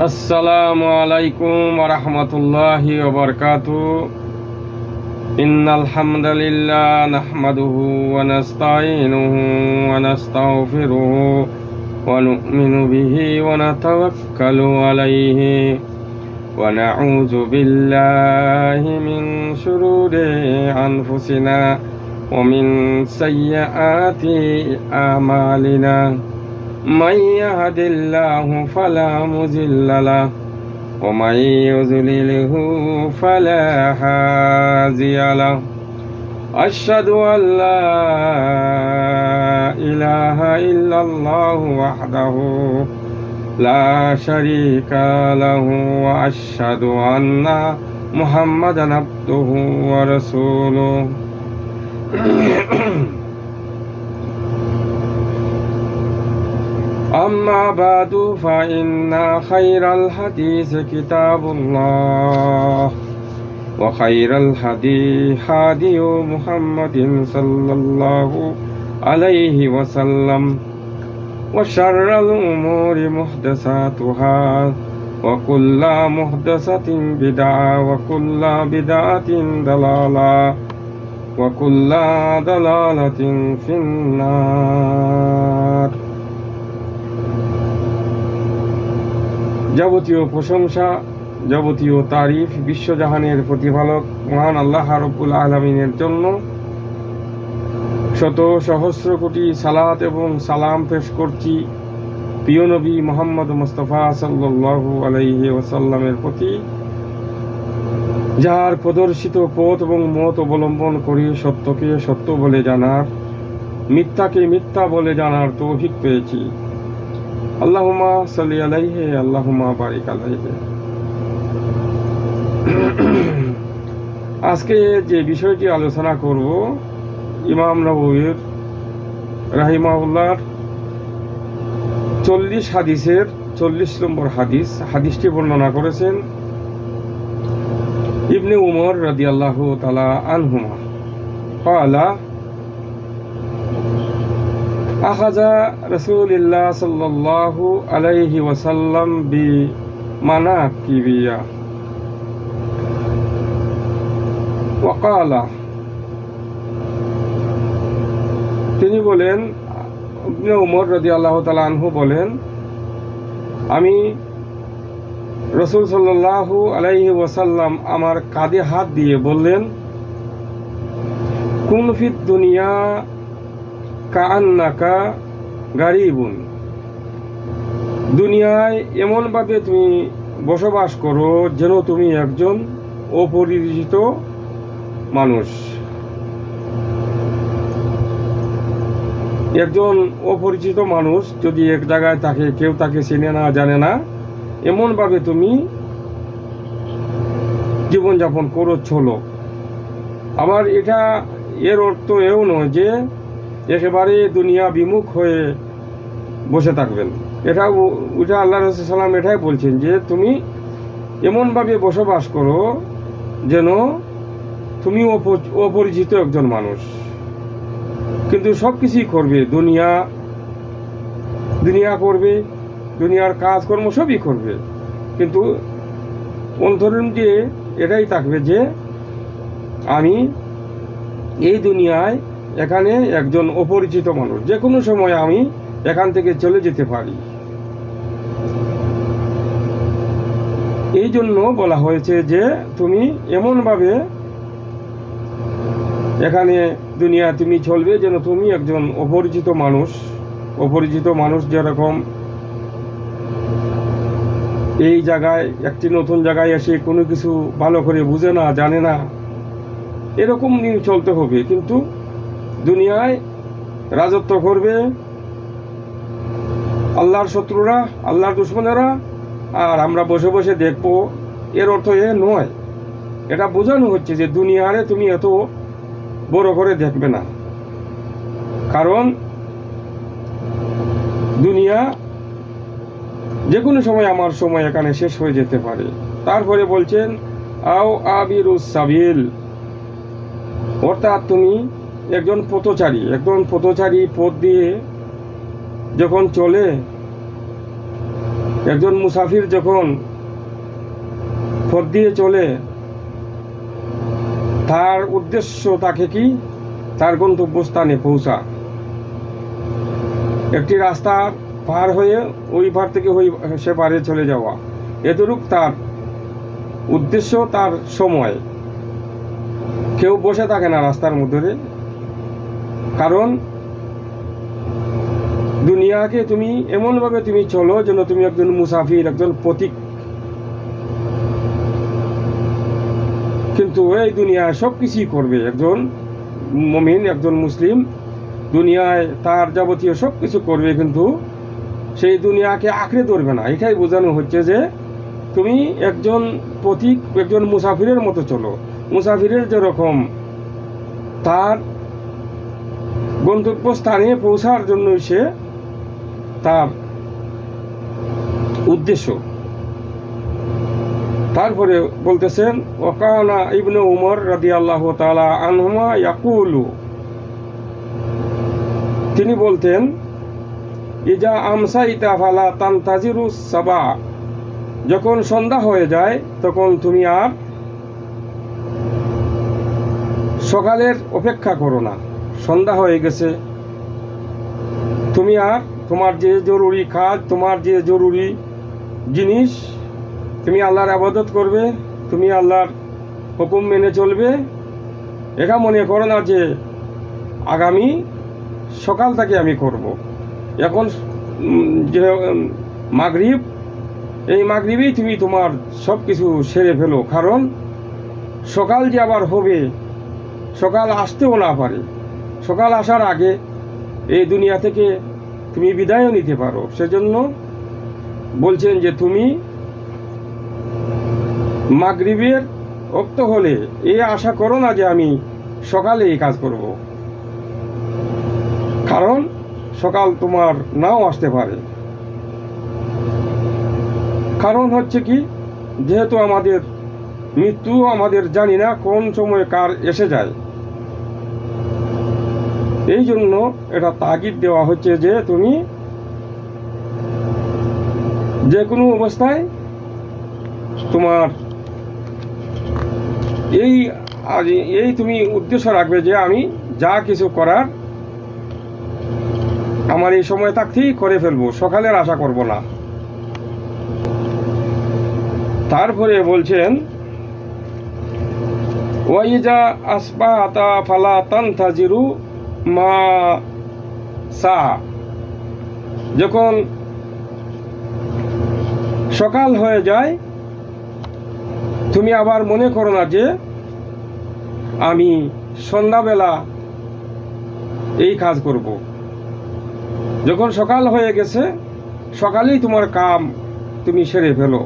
আসসালামু আলাইকুম ওয়া রাহমাতুল্লাহি ওয়া বারাকাতুহু। ইন্নাল হামদালিল্লাহ নাহমাদুহু ওয়া নাস্তাঈনুহু ওয়া নাস্তাগফিরুহু ওয়া নু'মিনু বিহি ওয়া নাতাওয়াক্কালু আলাইহি ওয়া নাউযু বিল্লাহি মিন শুরুরি আনফুসিনা ওয়া মিন সাইয়্যাতি আমালিনা। من يهد الله فلا مضل له ومن يضلله فلا هادي له. أشهد أن لا إله إلا الله وحده لا شريك له وأشهد أن محمدا عبده ورسوله. أما بعد فإن خير الحديث كتاب الله وخير الهدي هدي محمد صلى الله عليه وسلم وشر الأمور محدثاتها وكل محدثة بدعة وكل بدعة ضلالة وكل ضلالة في النار. যাবতীয় প্রশংসা, যাবতীয় তারিফ বিশ্বজাহানের প্রতিপালক মহান আল্লাহ রাব্বুল আলামিনের জন্য শত সহস্র কোটি সালাত এবং সালাম পেশ করছি প্রিয় নবী মুহাম্মদ মুস্তাফা সাল্লাল্লাহু আলাইহি ওয়াসাল্লামের প্রতি, যার প্রদর্শিত পথ এবং মত অবলম্বন করে সত্যকে সত্য বলে জানার, মিথ্যাকে মিথ্যা বলে জানার তৌফিক পেয়েছি। আল্লাহুম্মা সাল্লি আলাইহি আল্লাহুম্মা বারিক আলাইহি। আজকে যে বিষয়টি আলোচনা করব, ইমাম নববী রাহিমাহুল্লাহর 40 হাদিসের 40 নম্বর হাদিসটি বর্ণনা করেছেন ইবনে উমর রাদিয়াল্লাহু তাআলা আনহুমা। ক্বালা আখাযা রাসূলুল্লাহ সাল্লাল্লাহু আলাইহি ওয়াসাল্লাম বিমানাকিবিয়া ওয়া ক্বালা, তিনি বলেন, ইবনে উমর রাদিয়াল্লাহু তাআলা আনহু বলেন, আমি রাসূল সাল্লাল্লাহু আলাইহি ওয়াসাল্লাম আমার কাঁধে হাত দিয়ে বললেন, কুন ফিদ দুনিয়া কাআন্নাকা গারিবুন, দুনিয়ায় এমনভাবে তুমি বসবাস করো যেন তুমি একজন অপরিচিত মানুষ। একজন অপরিচিত মানুষ যদি এক জায়গায় থাকে, কেউ তাকে চেনে না, জানে না, এমনভাবে তুমি জীবনযাপন করো, চলো। আবার এর অর্থ এও নয় যে একেবারে দুনিয়া বিমুখ হয়ে বসে থাকবেন। ওটা আল্লাহ রাসূল সাল্লাম এটাই বলছেন যে তুমি এমনভাবে বসবাস করো যেন তুমি অপরিচিত একজন মানুষ, কিন্তু সব কিছুই করবে, দুনিয়া করবে, দুনিয়ার কাজকর্ম সবই করবে, কিন্তু অন্তরীণ যে এটাই থাকবে যে আমি এই দুনিয়ায় এখানে একজন অপরিচিত মানুষ, যে কোনো সময় আমি এখান থেকে চলে যেতে পারি। এই জন্য বলা হয়েছে যে তুমি এমনভাবে এখানে দুনিয়া তুমি চলবে যেন তুমি একজন অপরিচিত মানুষ। অপরিচিত মানুষ যেরকম এই জায়গায়, একটি নতুন জায়গায় এসে কোনো কিছু ভালো করে বুঝে না, জানে না, এরকম নিয়ে চলতে হবে, কিন্তু দুনিয়ায় রাজত্ব করবে আল্লাহর শত্রুরা, আল্লাহর দুশমনেরা, আর আমরা বসে বসে দেখবো। এর অর্থ এ নয়, এটা বোঝানো হচ্ছে যে দুনিয়ারে তুমি এত বড় করে দেখবে না, কারণ দুনিয়া যে কোনো সময় আমার সময় এখানে শেষ হয়ে যেতে পারে। তারপরে বলছেন আও আবিরুস সাবিল, অর্থাৎ তুমি একজন পথচারী পথ দিয়ে যখন চলে একজন মুসাফির যখন পথ দিয়ে চলে, তার উদ্দেশ্য তাকে কি তার গন্তব্যস্থানে পৌঁছা। একটি রাস্তা পার হয়ে ওই পার থেকে ওই সে পারে চলে যাওয়া, এতটুক তার উদ্দেশ্য, তার সময়। কেউ বসে থাকে না রাস্তার মধ্যে, কারণ দুনিয়াকে তুমি এমনভাবে তুমি চলো যেন তুমি একজন মুসাফির, একজন পথিক। কিন্তু এই দুনিয়ায় সব কিছুই করবে একজন মুমিন, একজন মুসলিম। দুনিয়ায় তার যাবতীয় সব কিছু করবে, কিন্তু সেই দুনিয়াকে আঁকড়ে ধরবে না। এটাই বোঝানো হচ্ছে যে তুমি একজন পথিক, একজন মুসাফিরের মতো চলো। মুসাফিরের যেরকম তার গন্তব্যস্থানে পৌঁছার জন্যই সে তার উদ্দেশ্য। তারপরে বলতেছেন, ওয়াকানা ইবনে উমর রাদিয়াল্লাহু তাআলা আনহুমা ইয়াকুলু, তিনি বলতেন, ইজা আমসাইতা ফালা তানতাজিরু সাবা, যখন সন্ধ্যা হয়ে যায় তখন তুমি আর সকালের অপেক্ষা করো না। সন্ধ্যা হয়ে গেছে, তুমি আর তোমার যে জরুরি কাজ, তোমার যে জরুরি জিনিস, তুমি আল্লাহর ইবাদত করবে, তুমি আল্লাহর হুকুম মেনে চলবে। এটা মনে করো না যে আগামী সকাল থেকে আমি করব। এখন যে মাগরিব, এই মাগরিবেই তুমি তোমার সব কিছু সেরে ফেলো, কারণ সকাল যে আবার হবে, সকাল আসতেও না পারে। সকাল আসার আগে এই দুনিয়া থেকে তুমি বিদায়ও নিতে পারো। সেজন্য বলছেন যে তুমি মাগরিবের ওক্ত হলে এই আশা করো না যে আমি সকালে এই কাজ করব, কারণ সকাল তোমার নাও আসতে পারে। কারণ হচ্ছে কি, যেহেতু আমাদের মৃত্যু আমাদের জানি না কোন সময় কার এসে যায়, এই জন্য এটা তাগিদ দেওয়া হচ্ছে যে তুমি যে কোনো অবস্থায় তোমার এই তুমি উদ্দেশ্য রাখবে যে আমি যা কিছু করার আমার এই সময় থাকতেই করে ফেলবো, সকালের আশা করব না। তারপরে বলছেন, ওয়াইজা আসবাহাতা ফালা তানতাজিরু মা সা, যখন সকাল হয়ে যায় তুমি আবার মনে করো না যে আমি সন্ধ্যাবেলা এই কাজ করব। যখন সকাল হয়ে গেছে, সকালেই তোমার কাম তুমি সেরে ফেলো।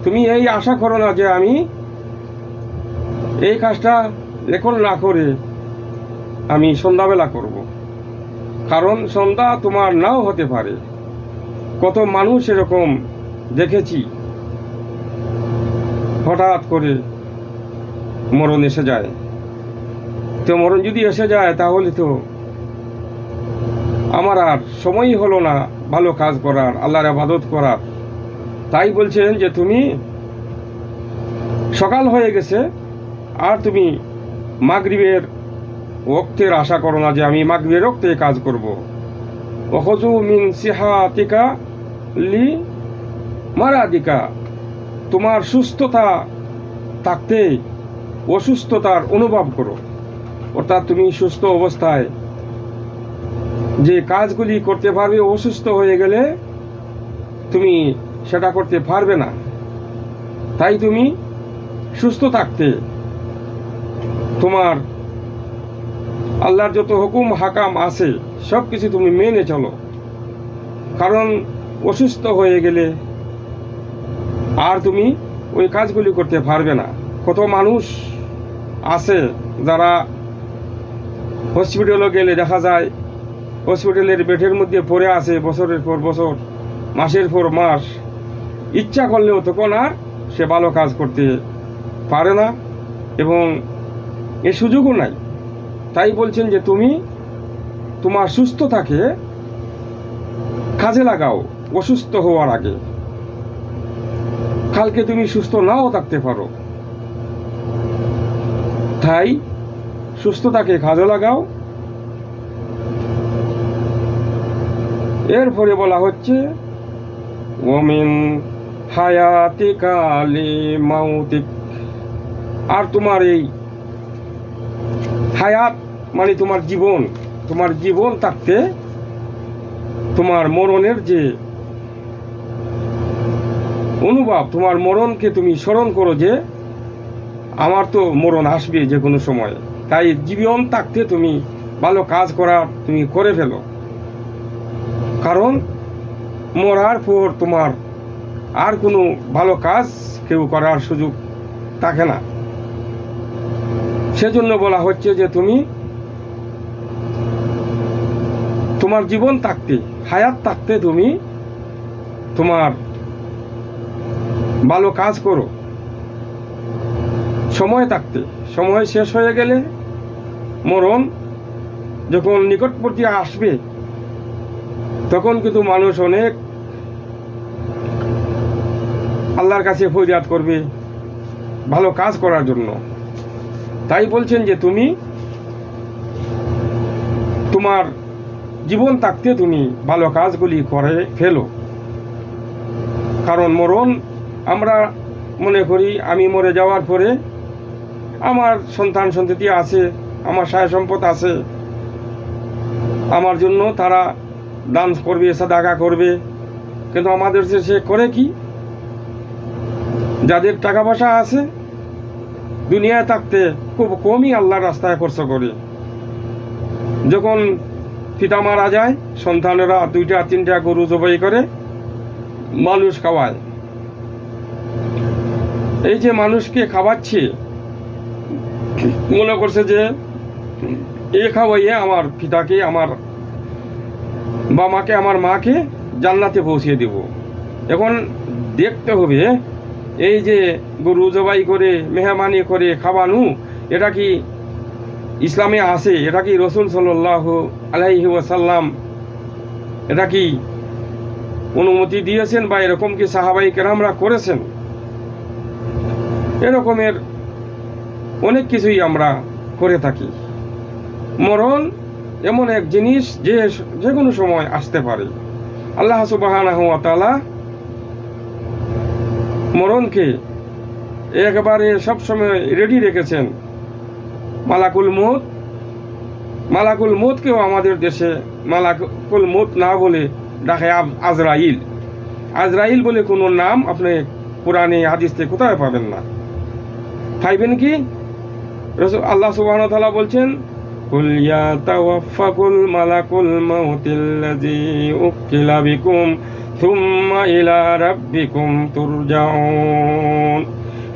তুমি এই আশা করো না যে আমি এই কাজটা এখন না করে আমি সন্ধ্যাবেলা করব, কারণ সন্ধ্যা তোমার নাও হতে পারে। কত মানুষ এরকম দেখেছি, হঠাৎ করে মরণ এসে যায়। তো মরণ যদি এসে যায় তাহলে তো আমার আর সময়ই হলো না ভালো কাজ করার, আল্লাহর ইবাদত করার। তাই বলছেন যে তুমি সকাল হয়ে গেছে আর তুমি মাগরিবের ওক্তের আশা করো না যে আমি মাগরিবের ওক্তে কাজ করব। ওয়াখযু মিন সিহাতিকা লি মারাদিকা, তোমার সুস্থতা থাকতে অসুস্থতার অনুভব করো। অর্থাৎ তুমি সুস্থ অবস্থায় যে কাজগুলি করতে পারবে, অসুস্থ হয়ে গেলে তুমি সেটা করতে পারবে না। তাই তুমি সুস্থ থাকতে তোমার আল্লাহর যত হুকুম হাকাম আছে সব কিছু তুমি মেনে চলো, কারণ অসুস্থ হয়ে গেলে আর তুমি ওই কাজগুলি করতে পারবে না। কত মানুষ আছে যারা হসপিটালে গেলে দেখা যায় হসপিটালের বেডের মধ্যে পড়ে আছে বছরের পর বছর, মাসের পর মাস, ইচ্ছা করলেও তখন আর সে ভালো কাজ করতে পারে না এবং এ সুযোগও নাই। তাই বলছেন যে তুমি তোমার সুস্থ থাকে কাজে লাগাও অসুস্থ হওয়ার আগে। কালকে তুমি সুস্থ নাও থাকতে পারো। তাই সুস্থতাকে কাজে লাগাও। এরপরে বলা হচ্ছে ওমিন হায়াতিকা লিমাউতিক, আর তোমার এই হায়াত মানে তোমার জীবন থাকতে তোমার মরণের যে অনুভব, তোমার মরণকে তুমি স্মরণ করো যে আমার তো মরণ আসবে যে কোনো সময়। তাই জীবন থাকতে তুমি ভালো কাজ তুমি করে ফেলো, কারণ মরার পর তোমার আর কোনো ভালো কাজ কেউ করার সুযোগ থাকে না। সেজন্য বলা হচ্ছে যে তুমি তোমার জীবন থাকতে, হায়াত থাকতে তুমি তোমার ভালো কাজ করো। সময় থাকতে, সময় শেষ হয়ে গেলে, মরণ যখন নিকটবর্তী আসবে, তখন কিন্তু মানুষ অনেক আল্লাহর কাছে ফরিয়াদ করবে ভালো কাজ করার জন্য। তাই বলছেন যে তুমি তোমার জীবন থাকতে তুমি ভালো কাজগুলি করে ফেলো, কারণ মরণ আমরা মনে করি আমি মরে যাওয়ার পরে আমার সন্তান সন্ততি আছে, আমার সহায় সম্পদ আছে, আমার জন্য তারা দান করবে, সাদাকা করবে। কিন্তু আমাদের সে করে কি? যাদের টাকা পয়সা আছে দুনিয়ায় থাকতে খুব কমই আল্লাহর রাস্তায় খরচ করে। যখন পিতা মারা যায়, সন্তানেরা 2-3টা গরু জবাই করে মানুষ খাওয়ায়। এই যে মানুষকে খাওয়াচ্ছে, মনে করছে যে এ খাওয়াইয়ে আমার পিতাকে, আমার মাকে, আমার মাকে জান্নাতে পৌঁছিয়ে দেব। এখন দেখতে হবে এই যে গরু জবাই করে মেহমানি করে খাওয়ানো, এটা কি ইসলামে আছে? এটা কি রাসূল সাল্লাল্লাহু আলাইহি ওয়াসাল্লাম এটা কি অনুমতি দিয়েছেন, বা এরকম কি সাহাবাই কেরামরা করেছেন? এরকমের অনেক কিছুই আমরা করে থাকি। মরণ এমন এক জিনিস যে কোনো সময় আসতে পারে। আল্লাহ সুবহানাহু ওয়া তাআলা মরণকে একেবারে সবসময় রেডি রেখেছেন। মালাকুল মউতকেও আমাদের দেশে মালাকুল মউত না বলে ডাকে আজরাইল বলে কোনো নাম আপনি কোরআনে হাদিসে কোথায় পাবেন না। পাইবেন কি? আল্লাহ সুবহানাহু ওয়া তাআলা বলছেন কুল ইয়াতাওয়াফাকুল মালাকুল মাউতিল্লাযী উকিলা বিকুম সুম্মা ইলা রাব্বিকুম তুরজাউন।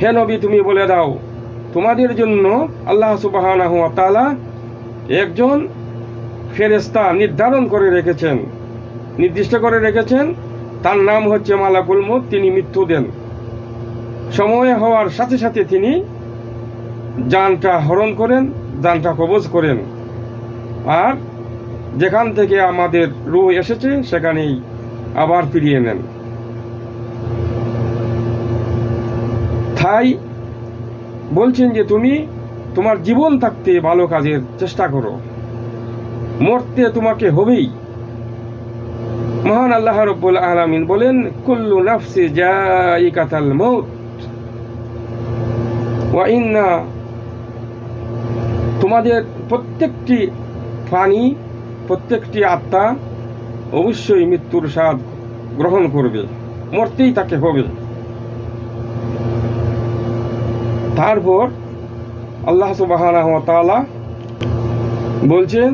হে নবী, তুমি বলে দাও তোমাদের জন্য আল্লাহ সুবহানাহু ওয়া তাআলা একজন ফেরেশতা নির্দিষ্ট করে রেখেছেন। তার নাম হচ্ছে মালাকুল মউত। তিনি মৃত্যু দেন। সময় হওয়ার সাথে সাথে তিনি জানটা হরণ করেন, জানটা কবজ করেন, আর যেখান থেকে আমাদের রূহ এসেছে সেখানেই আবার ফিরিয়ে নেন। তাই বলছেন যে তুমি তোমার জীবন থাকতে ভালো কাজের চেষ্টা করো, মরতে তোমাকে হবেই। মহান আল্লাহ রাব্বুল আলামিন বলেন কুল্লু নাফসি জাইকাতুল মউত ওয়া ইন্না, তোমাদের প্রত্যেকটি প্রাণী, প্রত্যেকটি আত্মা অবশ্যই মৃত্যুর স্বাদ গ্রহণ করবে, মরতেই তাকে হবে। তারপর আল্লাহ সুবহানাহু ওয়া তাআলা বলছেন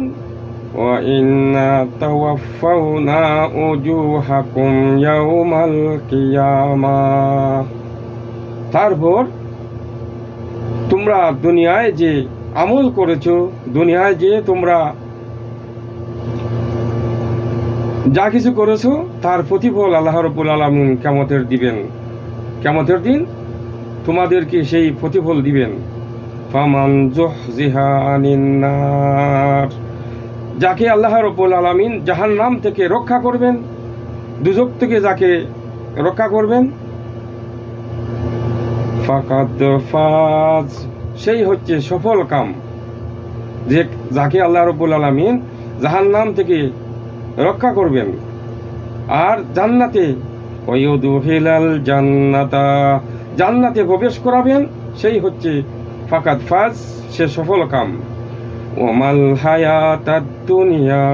ওয়া ইন্না তাওয়াফাউনা উজুহাকুম ইয়াউমাল কিয়ামাহ। তারপর তোমরা দুনিয়ায় যে আমল করেছো, দুনিয়ায় যে তোমরা যা কিছু করেছো তার প্রতিফল আল্লাহ রাব্বুল আলামিন কিয়ামতের দিন তোমাদেরকে সেই প্রতিফল দিবেন। ফামান যুহজিহা আনিন নার, যাকে আল্লাহ রাব্বুল আলামিন জাহান্নাম থেকে রক্ষা করবেন, দুজক থেকে যাকে রক্ষা করবেন, ফাকাদ ফাজ, সেই হচ্ছে সফল কাম, যে যাকে আল্লাহ রাব্বুল আলামিন জাহান্নাম থেকে রক্ষা করবেন আর জান্নাতে ওয়ায়ুদখিলাল জান্নাতা, জান্নাতে প্রবেশ করাবেন, সেই হচ্ছে ফাকাদ ফাজ, সে সফল কাম। ওয়ামাল হায়াতাদ দুনিয়া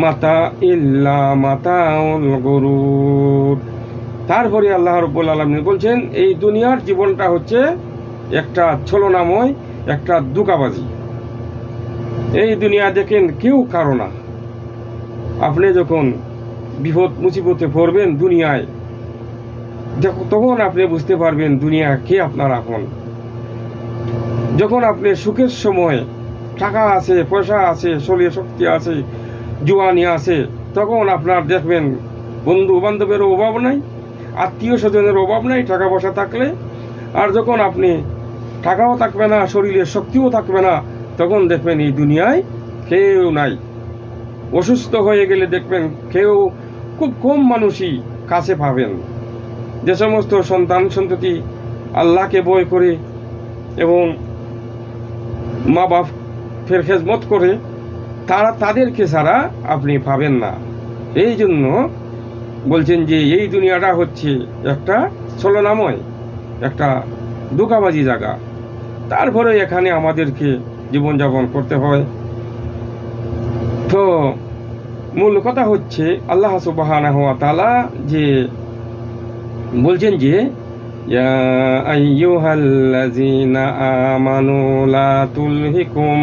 মাতা ইল্লা মাতাউল গুরুর। তারপরে আল্লাহ রাব্বুল আলামিন বলছেন এই দুনিয়ার জীবনটা হচ্ছে একটা ছলনাময়, একটা ধোঁকাবাজি। এই দুনিয়া দেখেন কেউ কারো না। আপনি যখন বিপদ মুসিবতে পড়বেন দুনিয়ায়, তখন আপনি বুঝতে পারবেন দুনিয়া কে আপনার আপন। যখন আপনি সুখের সময় টাকা আছে, পয়সা আছে, শরীরে শক্তি আছে, জোয়ানি আছে, তখন আপনার দেখবেন বন্ধু বান্ধবেরও অভাব নাই, আত্মীয় স্বজনের অভাব নাই টাকা পয়সা থাকলে। আর যখন আপনি টাকাও থাকবে না, শরীরে শক্তিও থাকবে না, তখন দেখবেন এই দুনিয়ায় কেউ নাই। অসুস্থ হয়ে গেলে দেখবেন কেউ, খুব কম মানুষই কাছে পাবেন। যে সমস্ত সন্তান সন্ততি আল্লাহকে ভয় করে এবং মা বাপ ফের খেজমত করে, তাদেরকে ছাড়া আপনি পাবেন না। এই জন্য বলছেন যে এই দুনিয়াটা হচ্ছে একটা ছলনাময়, একটা ধোঁকাবাজি জায়গা। তারপরে এখানে আমাদেরকে জীবনযাপন করতে হয়। তো মূল কথা হচ্ছে আল্লাহ সুবহানাহু ওয়া তাআলা যে বলছেন যে ইয়া আইয়ুহাল্লাযীনা আমানু লা তুলহিকুম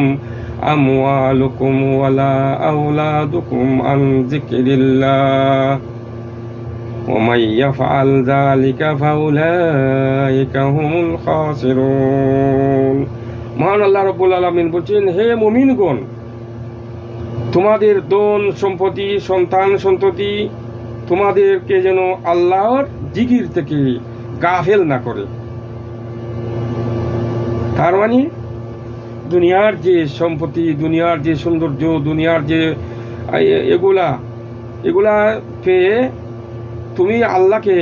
আমওয়ালুকুম ওয়ালা আওলাদুকুম আন যিকরিল্লাহ ওয়া মান ইয়াফআল যালিকা ফাউলাইকা হুমুল খাসিরুন। মহান আল্লাহ রাব্বুল আলামিন বলছেন, হে মুমিনগণ, তোমাদের ধন সম্পত্তি সন্তান সন্ততি তোমাদেরকে যেন আল্লাহর জিকির থেকে গাফেল না করে। তার মানে দুনিয়ার যে সম্পত্তি, দুনিয়ার যে সৌন্দর্য, দুনিয়ার যে এগুলা পেয়ে তুমি আল্লাহকে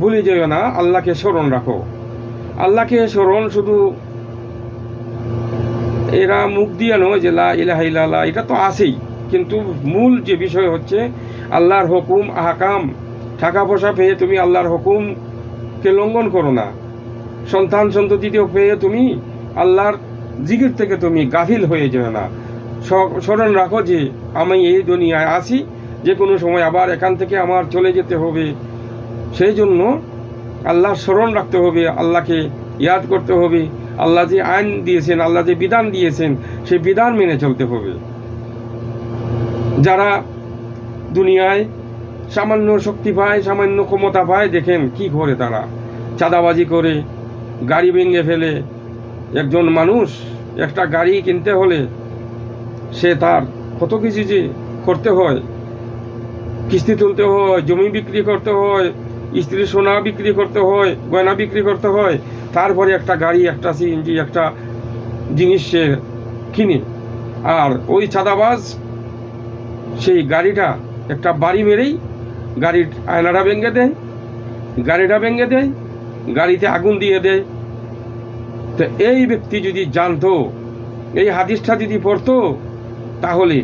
ভুলে যেও না, আল্লাহকে স্মরণ রাখো। আল্লাহকে স্মরণ শুধু এরা মুখ দিয়ে নয় যে লা ইলাহা ইল্লাল্লাহ, এটা তো আছেই, কিন্তু মূল যে বিষয় হচ্ছে আল্লাহর হুকুম আহকাম। টাকা পয়সা পেয়ে তুমি আল্লাহর হুকুমকে লঙ্ঘন করো না, সন্তান সন্ততিতেও পেয়ে তুমি আল্লাহর জিকির থেকে তুমি গাফিল হয়ে যেও না। স্মরণ রাখো যে আমি এই দুনিয়ায় আছি, যে কোনো সময় আবার এখান থেকে আমার চলে যেতে হবে। সেই জন্য আল্লাহর স্মরণ রাখতে হবে, আল্লাহকে ইয়াদ করতে হবে। আল্লাহ যে আইন দিয়েছেন, আল্লাহ যে বিধান দিয়েছেন, সেই বিধান মেনে চলতে হবে। যারা দুনিয়ায় সামান্য শক্তি পায়, সামান্য ক্ষমতা পায়, দেখেন কি করে তারা চাঁদাবাজি করে, গাড়ি ভেঙে ফেলে। একজন মানুষ একটা গাড়ি কিনতে হলে সে তার কত কিছু যে করতে হয়, কিস্তি তুলতে হয়, জমি বিক্রি করতে হয়, স্ত্রীর সোনা বিক্রি করতে হয়, গয়না বিক্রি করতে হয়, তারপরে একটা গাড়ি, একটা সিএনজি, একটা জিনিস সে কিনে। আর ওই চাঁদাবাজ সেই গাড়িটা একটা বাড়ি মেরেই গাড়ির আয়নাটা ভেঙে দেয়, গাড়িটা ভেঙে দেয়, গাড়িতে আগুন দিয়ে দেয়। তো এই ব্যক্তি যদি জানতো, এই হাদিসটা যদি পড়তো, তাহলে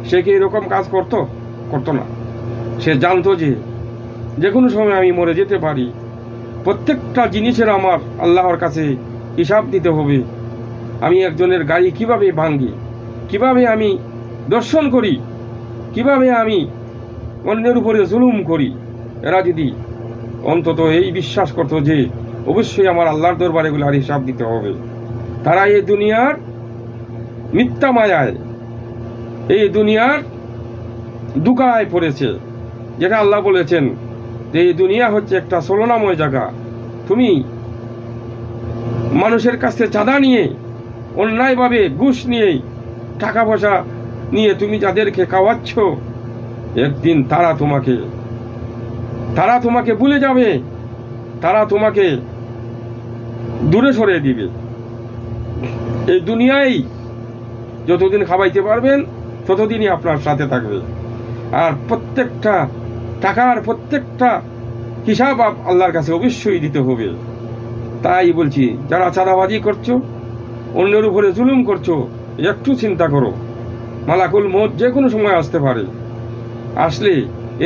সে কি এরকম কাজ করতো না। সে জানতো যে কোনো সময় আমি মরে যেতে পারি, প্রত্যেকটা জিনিসের আমার আল্লাহর কাছে হিসাব দিতে হবে। আমি একজনের গাড়ি কিভাবে ভাঙি, কিভাবে আমি দর্শন করি, কিভাবে আমি অন্যের উপরে জুলুম করি। এরা যদি অন্তত এই বিশ্বাস করতো যে অবশ্যই আমার আল্লাহর দরবারে এগুলো আর হিসাব দিতে হবে, তারা এই দুনিয়ার মিথ্যা মায়ায়, এই দুনিয়ার দুকায় পড়েছে। যেটা আল্লাহ বলেছেন যে এই দুনিয়া হচ্ছে একটা ছলনাময় জায়গা। তুমি মানুষের কাছে চাঁদা নিয়ে, অন্যায়ভাবে ঘুষ নিয়ে, টাকা পয়সা নিয়ে তুমি যাদেরকে খাওয়াচ্ছ, একদিন তারা তোমাকে ভুলে যাবে, তারা তোমাকে দূরে সরিয়ে দিবে। এই দুনিয়ায় যতদিন খাওয়াইতে পারবেন ততদিনই আপনার সাথে থাকবে। আর প্রত্যেকটা টাকার প্রত্যেকটা হিসাব আল্লাহর কাছে অবশ্যই দিতে হবে। তাই বলছি, যারা চাঁদাবাজি করছো, অন্যের উপরে জুলুম করছো, একটু চিন্তা করো, মালাকুল মউত যে কোনো সময় আসতে পারে। আসলে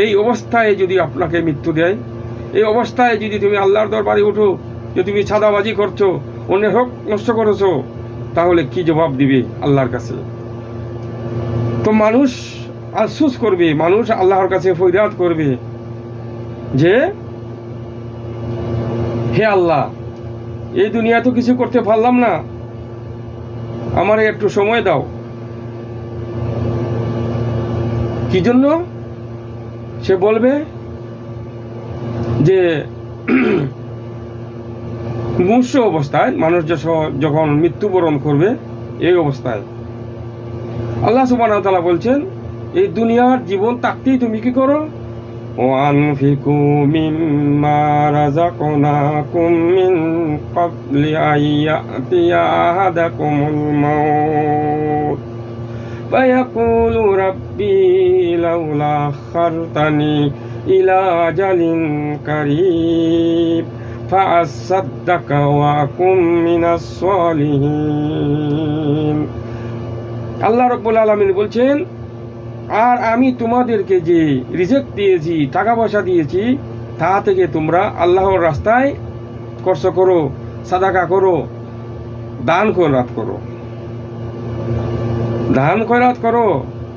এই অবস্থায় যদি আপনাকে মৃত্যু দেয়, এই অবস্থায় যদি তুমি আল্লাহর দরবারে উঠো যে তুমি চাঁদাবাজি করছো, অন্যের হক নষ্ট করেছো, তাহলে কি জবাব দিবে আল্লাহর কাছে? তো মানুষ আফসোস করবে, মানুষ আল্লাহর কাছে ফরিয়াদ করবে যে হে আল্লাহ, এই দুনিয়া তো কিছু করতে পারলাম না, আমারে একটু সময় দাও। কি জন্য? সে বলবে যে মূর্ছ অবস্থায় মানুষ যখন মৃত্যুবরণ করবে, এই অবস্থায় আল্লাহ সুবহানাহু ওয়া তাআলা বলছেন, এই দুনিয়ার জীবন থাকতেই তুমি কি করো? ওয়ানফিকু মিম্মা রাযাকনাকুম মিন ক্বাবলি আইয়াতিয়া আহাদাকুমুল মাউত ফায়াকুলু রাব্বি লাউলা আখারতানি ইলা আজালিন কারীব ফাআসাদ্দাকা ওয়া আকুম মিনাস সালিহিন। আল্লাহ রাব্বুল আলামিন বলছেন, আর আমি তোমাদেরকে যে রিজিক দিয়েছি, টাকা পয়সা দিয়েছি, তা থেকে তোমরা আল্লাহর রাস্তায় খরচ করো, সাদাকা করো, দান খয়রাত করো। দান খয়রাত করো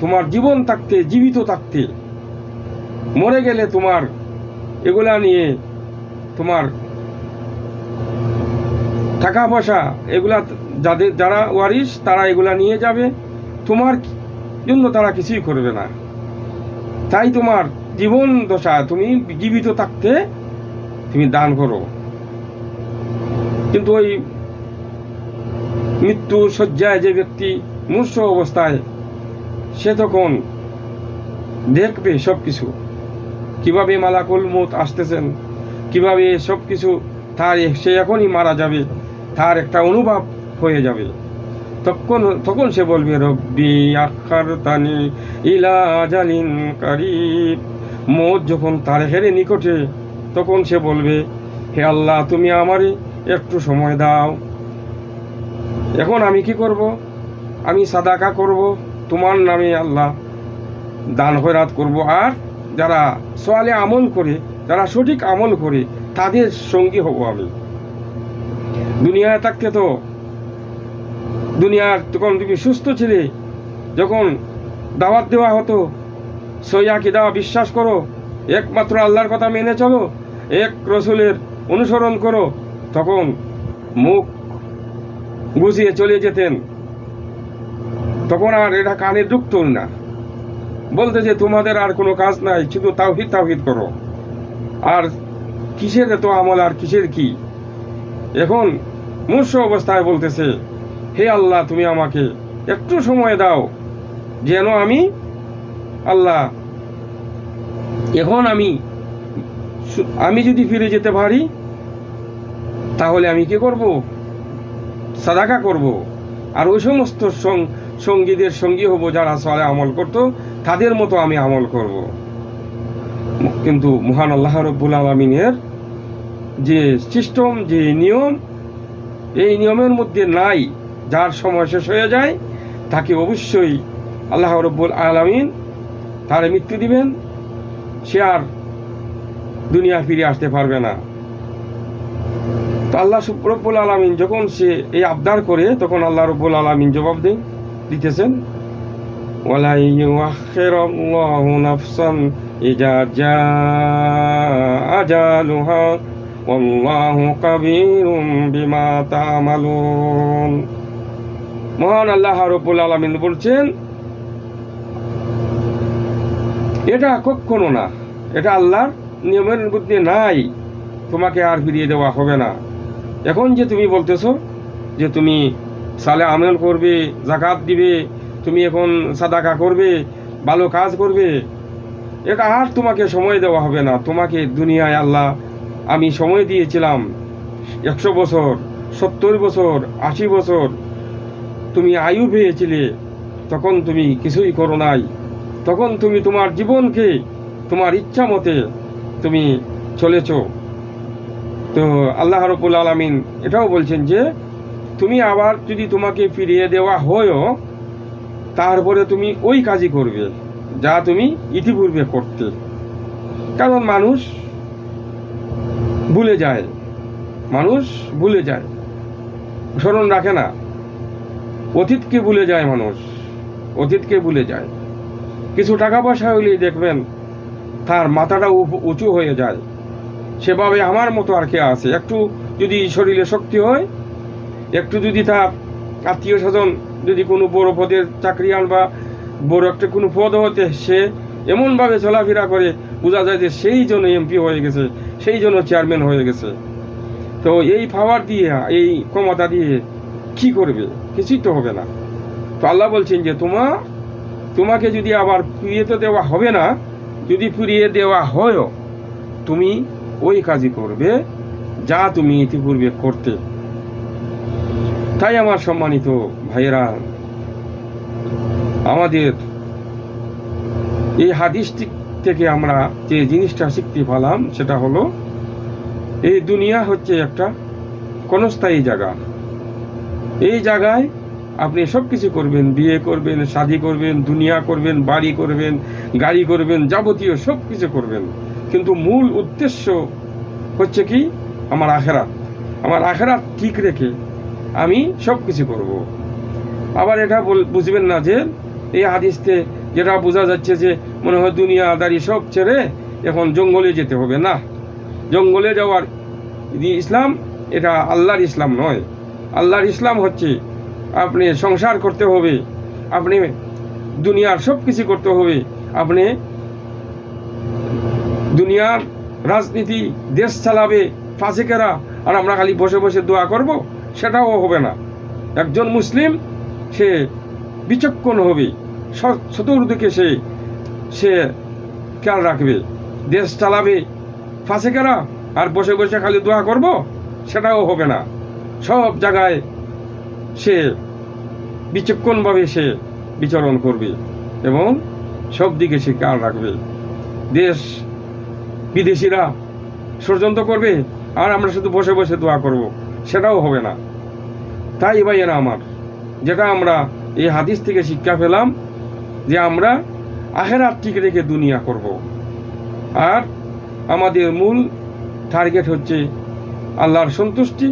তোমার জীবন থাকতে, জীবিত থাকতে। মরে গেলে তোমার এগুলা নিয়ে, তোমার টাকা পয়সা এগুলা যারা ওয়ারিস তারা এগুলা নিয়ে যাবে, তোমার জন্য তারা কিছুই করবে না। তাই তোমার জীবন দশা, তুমি জীবিত থাকতে তুমি দান করো। কিন্তু ওই মৃত্যু শয্যায় যে ব্যক্তি মূর্ছ অবস্থায়, সে তখন দেখবে সব কিছু, কীভাবে মালাকুল মউত আসতেছেন, কীভাবে সব কিছু তার, সে এখনই মারা যাবে, তার একটা অনুভব হয়ে যাবে। তখন সে বলবে, রব্বি আখারতানি ইলা আজালিন কারীব। মউত যখন তার হেরে নিকটে, তখন সে বলবে, হে আল্লাহ, তুমি আমারে একটু সময় দাও। এখন আমি কি করব? আমি সাদাকা করব তোমার নামে, আল্লাহ, দান খয়রাত করব। আর যারা সোয়ালে আমল করে, যারা সঠিক আমল করে, তাদের সঙ্গী হব আমি। দুনিয়ায় থাকতে তো, দুনিয়ার তখন তুমি সুস্থ ছিলে, যখন দাওয়াত দেওয়া হতো, সহিহ আকীদা বিশ্বাস করো, একমাত্র আল্লাহর কথা মেনে চলো, এক রসুলের অনুসরণ করো, তখন মুখ গুছিয়ে চলে যেতেন। তখন আর এটা কানে ঢুকতো না, বলতে যে তোমাদের আর কোনো কাজ নাই, শুধু তাওহীদ তাওহীদ করো, আর কিসের এত আমল, আর কিসের কি। এখন মূর্ছ অবস্থায় বলতেছে, হে আল্লাহ, তুমি আমাকে একটু সময় দাও, যেন আমি, আল্লাহ, এখন আমি যদি ফিরে যেতে পারি, তাহলে আমি কি করব? সাদাকা করব, আর ওই সমস্ত সঙ্গীদের সঙ্গী হব যারা সালেহ আমল করত, তাদের মতো আমি আমল করব। কিন্তু মহান আল্লাহ রাব্বুল আলামিনের যে সিস্টেম, যে নিয়ম, এই নিয়মের মধ্যে নাই। যার সময় শেষ হয়ে যায়, তাকে অবশ্যই আল্লাহ রাব্বুল আলামিন তার মৃত্যু দিবেন, সে আর দুনিয়া ফিরে আসতে পারবে না। তো আল্লাহ রাব্বুল আলামিন যখন সে এই আবদার করে, তখন আল্লাহ রাব্বুল আলামিন জবাব দিতেছেন, ওয়ালা ইউআখিরুল্লাহু নাফসান ইযা জাআ আজালুহা ওয়াল্লাহু কাবীরুম বিমা তা'মালুন। মহান আল্লাহ রাব্বুল আলামিন বলছেন, এটা কখনো না, এটা আল্লাহর নিয়মের মধ্যে নাই, তোমাকে আর ফিরিয়ে দেওয়া হবে না। এখন যে তুমি বলতেছো যে তুমি সালেহ আমল করবে, যাকাত দিবে, তুমি এখন সাদাকা করবে, ভালো কাজ করবে, এটা আর তোমাকে সময় দেওয়া হবে না। তোমাকে দুনিয়ায় আল্লাহ আমি সময় দিয়েছিলাম 100 বছর, 70 বছর, 80 বছর, তুমি আয়ু পেয়েছিলে, তখন তুমি কিছুই করো নাই। তখন তুমি তোমার জীবনকে তোমার ইচ্ছা মতে তুমি চলেছ। তো আল্লাহ রাব্বুল আলামিন এটাও বলছেন যে তুমি আবার যদি তোমাকে ফিরিয়ে দেওয়া হয়ও, তারপরে তুমি ওই কাজই করবে যা তুমি ইতিপূর্বে করতে। কারণ মানুষ ভুলে যায়, স্মরণ রাখে না, অতীতকে ভুলে যায় মানুষ, কিছু টাকা পয়সা হইলেই দেখবেন তার মাথাটা উঁচু হয়ে যায়, সেভাবে আমার মতো আর কে আছে। একটু যদি শরীরে শক্তি হয়, একটু যদি তার আত্মীয় স্বজন যদি কোনো বড় পদের চাকরিয়ান বা বড় একটা কোনো পদ হতে, সে এমনভাবে চলাফেরা করে বোঝা যায় যে সেই জন্য এমপি হয়ে গেছে, সেই জন্য চেয়ারম্যান হয়ে গেছে। তো এই পাওয়ার দিয়ে, এই ক্ষমতা দিয়ে কি করবে? কিছুই তো হবে না। তো আল্লাহ বলছেন যে তোমাকে যদি আবার ফিরিয়ে তো দেওয়া হবে না, যদি ফিরিয়ে দেওয়া হয়ও তুমি ওই কাজই করবে যা তুমি ইতিপূর্বে করতে। তাই আমার সম্মানিত ভাইয়েরা, আমাদের এই হাদিসটি থেকে আমরা যে জিনিসটা শিখতে পেলাম সেটা হলো, এই দুনিয়া হচ্ছে একটা ক্ষণস্থায়ী জায়গা। এই জায়গায় আপনি সব কিছু করবেন, বিয়ে করবেন, শাদী করবেন, দুনিয়া করবেন, বাড়ি করবেন, গাড়ি করবেন, যাবতীয় সব কিছু করবেন, কিন্তু মূল উদ্দেশ্য হচ্ছে কি? আমার আখেরাত ঠিক রেখে আমি সব কিছু করব। আবার এটা বুঝবেন না যে এই হাদিসতে যেটা বোঝা যাচ্ছে যে মনে হয় দুনিয়াদারি সব ছেড়ে এখন জঙ্গলে যেতে হবে। না, জঙ্গলে যাওয়ার ইসলাম এটা আল্লাহর ইসলাম নয়। আল্লাহর ইসলাম হচ্ছে আপনি সংসার করতে হবে, আপনি দুনিয়ার সব কিছু করতে হবে, আপনি দুনিয়ার রাজনীতি, দেশ চালাবে ফাসিকেরা, আর আমরা খালি বসে বসে দোয়া করব, সেটাও হবে না। একজন মুসলিম সে বিচক্ষণ হবে, চতুর্দিকে সে খেয়াল রাখবে। দেশ চালাবে ফাসিকেরা, আর বসে বসে খালি দোয়া করব, সেটাও হবে না। সব জায়গায় সে বিচক্ষণভাবে সে বিচরণ করবে এবং সব দিকে সে খেয়াল রাখবে। দেশ বিদেশিরা ষড়যন্ত্র করবে, আর আমরা শুধু বসে বসে দোয়া করব, সেটাও হবে না। তাই ভাইয়েরা আমার, যেটা আমরা এই হাদিস থেকে শিক্ষা পেলাম যে আমরা আখেরাত ঠিক রেখে দুনিয়া করব, আর আমাদের মূল টার্গেট হচ্ছে আল্লাহর সন্তুষ্টি।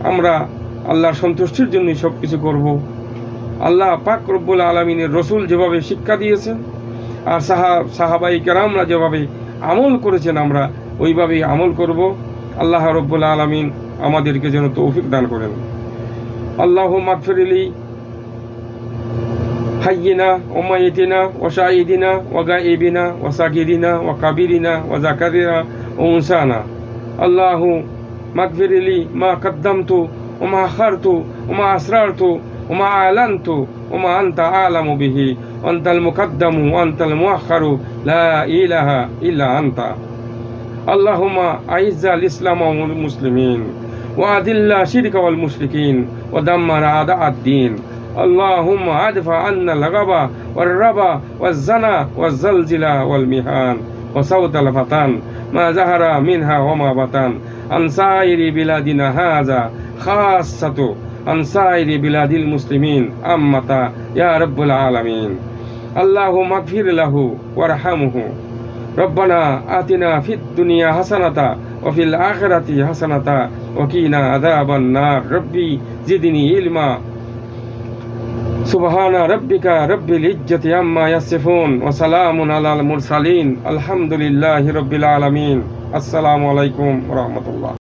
আমরা আল্লাহর সন্তুষ্টির জন্যই সব কিছু করব। আল্লাহ পাক রব্বুল আলামিনের রসুল যেভাবে শিক্ষা দিয়েছেন, আর সাহাবাই কেরামরা যেভাবে আমল করেছেন, আমরা ওইভাবেই আমল করব। আল্লাহ রব্বুল আলামিন আমাদেরকে যেন তৌফিক দান করেন। আল্লাহুম্মা গফিরলি হাইয়িনা ওয়া মাইয়িতিনা ওয়া শাহিদিনা ওয়া গায়িবিনা ওয়া সাগিরিনা ওয়া কাবিরিনা ওয়া যাকারিনা ওয়া উনসানা। আল্লাহুম্মা গফিরলি মা কদ্দামতু ওয়া মা আখারতু ওয়া মা আসরারতু ওয়া মা আলানতু ওয়া মা আনতা আ'লামু বিহি ওয়া আনতাল মুকদ্দামু ওয়া আনতাল মুআখারু লা ইলাহা ইল্লা আনতা। আল্লাহুম্মা আইজ্জাল ইসলাম ওয়াল মুসলিমিন ওয়া আদিল্লা শিরকা ওয়াল মুশরিকিন ওয়া দাম্মার আ'দা'আদ-দ্বীন। আল্লাহুম্মা আদফা আন্না লাগাবা ওয়ার রাবা ওয়াজ জানা ওয়াজ জালজিলা ওয়াল মিহান ওয়া সাওতাল ফাতান মা যাহারা মিনহা ওয়া মা বাতান আন সাইরি বিলাদিনা হাযা খাসাতু আন সাইরি বিলাদিল মুসলিমিন আম্মাতা ইয়া রাব্বুল আলামিন। আল্লাহুম্মা গফির লাহু ওয়ারহামহু। রব্বানা আতিনা ফিদ দুনিয়া হাসানাতা ওয়া ফিল আখিরাতি হাসানাতা ওয়া কিনা আযাবান নার। রব্বি জিদনি ইলমা। সুবহানা রাব্বিকা রাব্বিল ইজ্জাতি আম্মা ইয়াসিফুন ওয়া সালামুন আলাল মুরসালিন। আলহামদুলিল্লাহি রাব্বিল আলামিন। আসসালামু আলাইকুম ওয়া রাহমাতুল্লাহ।